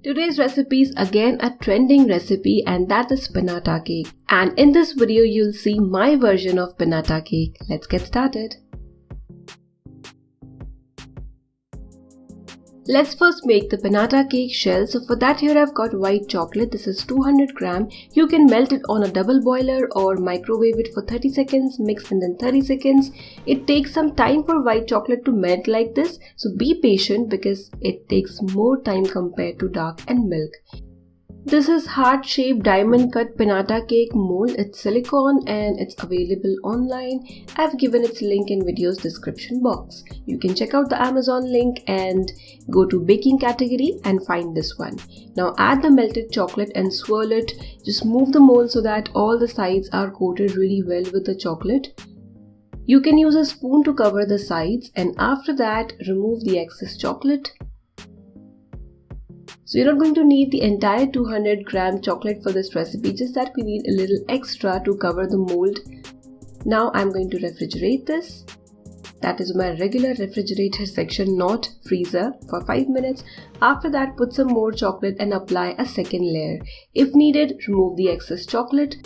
Today's recipe is again a trending recipe, and that is Pinata cake. And in this video you'll see my version of Pinata cake. Let's get started. Let's first make the Pinata cake shell. So for that here I've got white chocolate. This is 200 gram. You can melt it on a double boiler or microwave it for 30 seconds, mix and then 30 seconds. It takes some time for white chocolate to melt like this. So be patient because it takes more time compared to dark and milk. This is heart-shaped diamond cut Pinata cake mold. It's silicone and it's available online. I've given its link in video's description box. You can check out the Amazon link and go to baking category and find this one. Now add the melted chocolate and swirl it. Just move the mold so that all the sides are coated really well with the chocolate. You can use a spoon to cover the sides, and after that remove the excess chocolate. So you're not going to need the entire 200 gram chocolate for this recipe, just that we need a little extra to cover the mold. Now I'm going to refrigerate this. That is my regular refrigerator section, not freezer, for 5 minutes. After that, put some more chocolate and apply a second layer. If needed, remove the excess chocolate.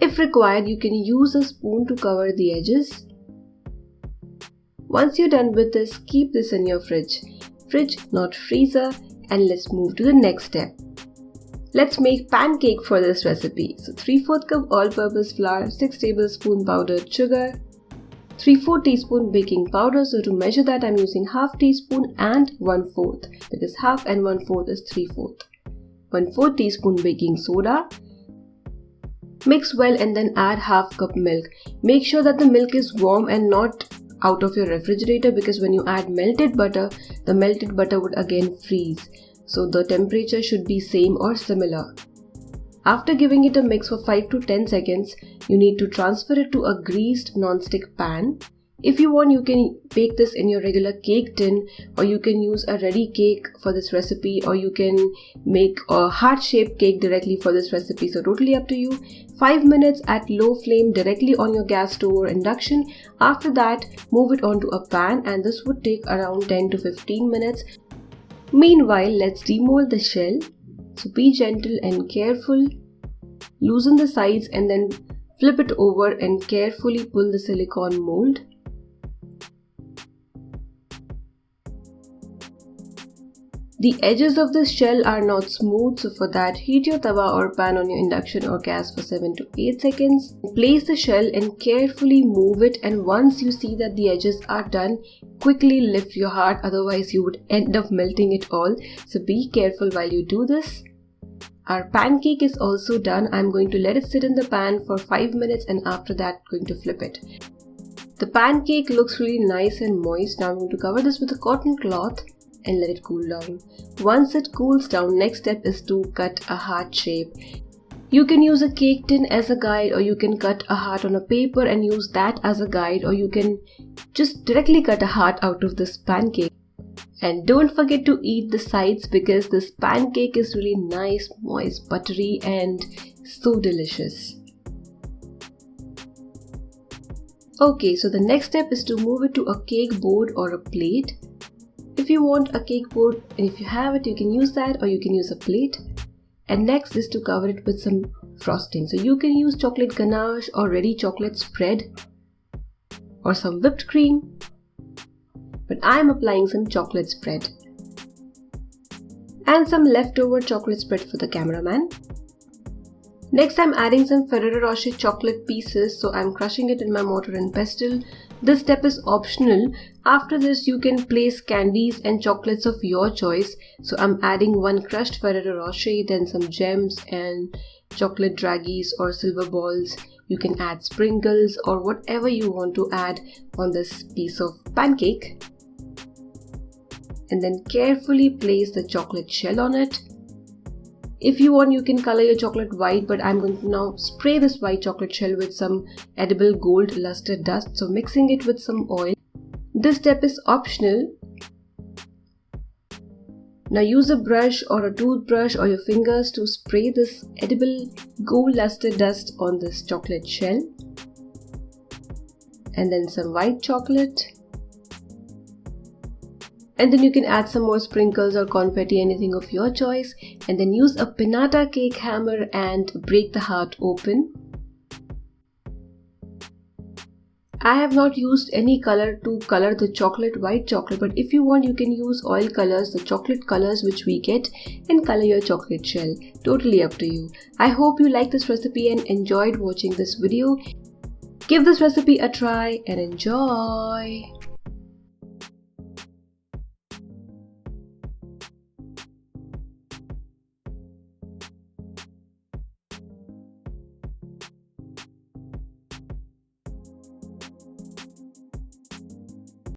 If required, you can use a spoon to cover the edges. Once you're done with this, keep this in your fridge. Fridge, not freezer. And let's move to the next step. Let's make pancake for this recipe. So 3/4 cup all-purpose flour, 6 tablespoon powdered sugar, 3/4 teaspoon baking powder. So to measure that, I'm using half teaspoon and 1/4 because half and 1/4 is 3/4. 1/4 teaspoon baking soda. Mix well and then add half cup milk. Make sure that the milk is warm and not out of your refrigerator, because when you add melted butter, the melted butter would again freeze. So the temperature should be same or similar. After giving it a mix for 5 to 10 seconds, you need to transfer it to a greased non-stick pan. If you want, you can bake this in your regular cake tin, or you can use a ready cake for this recipe, or you can make a heart-shaped cake directly for this recipe. So totally up to you. 5 minutes at low flame directly on your gas stove or induction. After that, move it onto a pan, and this would take around 10 to 15 minutes. Meanwhile, let's demold the shell. So be gentle and careful. Loosen the sides and then flip it over and carefully pull the silicone mold. The edges of the shell are not smooth, so for that, heat your tawa or pan on your induction or gas for 7 to 8 seconds. Place the shell and carefully move it, and once you see that the edges are done, quickly lift your heart, otherwise you would end up melting it all. So be careful while you do this. Our pancake is also done. I'm going to let it sit in the pan for 5 minutes, and after that going to flip it. The pancake looks really nice and moist. Now I'm going to cover this with a cotton cloth and let it cool down. Once it cools down, next step is to cut a heart shape. You can use a cake tin as a guide, or you can cut a heart on a paper and use that as a guide, or you can just directly cut a heart out of this pancake. And don't forget to eat the sides, because this pancake is really nice, moist, buttery and so delicious. Okay, so the next step is to move it to a cake board or a plate. If you want a cake board, and if you have it, you can use that, or you can use a plate. And next is to cover it with some frosting. So you can use chocolate ganache or ready chocolate spread or some whipped cream. But I'm applying some chocolate spread. And some leftover chocolate spread for the cameraman. Next, I'm adding some Ferrero Rocher chocolate pieces, so I'm crushing it in my mortar and pestle. This step is optional. After this, you can place candies and chocolates of your choice. So I'm adding 1 crushed Ferrero Rocher, then some gems and chocolate draggies or silver balls. You can add sprinkles or whatever you want to add on this piece of pancake. And then carefully place the chocolate shell on it. If you want, you can color your chocolate white, but I'm going to now spray this white chocolate shell with some edible gold lustre dust, so mixing it with some oil. This step is optional. Now use a brush or a toothbrush or your fingers to spray this edible gold lustre dust on this chocolate shell. And then some white chocolate. And then you can add some more sprinkles or confetti, anything of your choice, and then use a Pinata cake hammer and break the heart open. I have not used any color to color the chocolate, white chocolate, but if you want you can use oil colors, the chocolate colors which we get, and color your chocolate shell. Totally up to you. I hope you liked this recipe and enjoyed watching this video. Give this recipe a try and enjoy!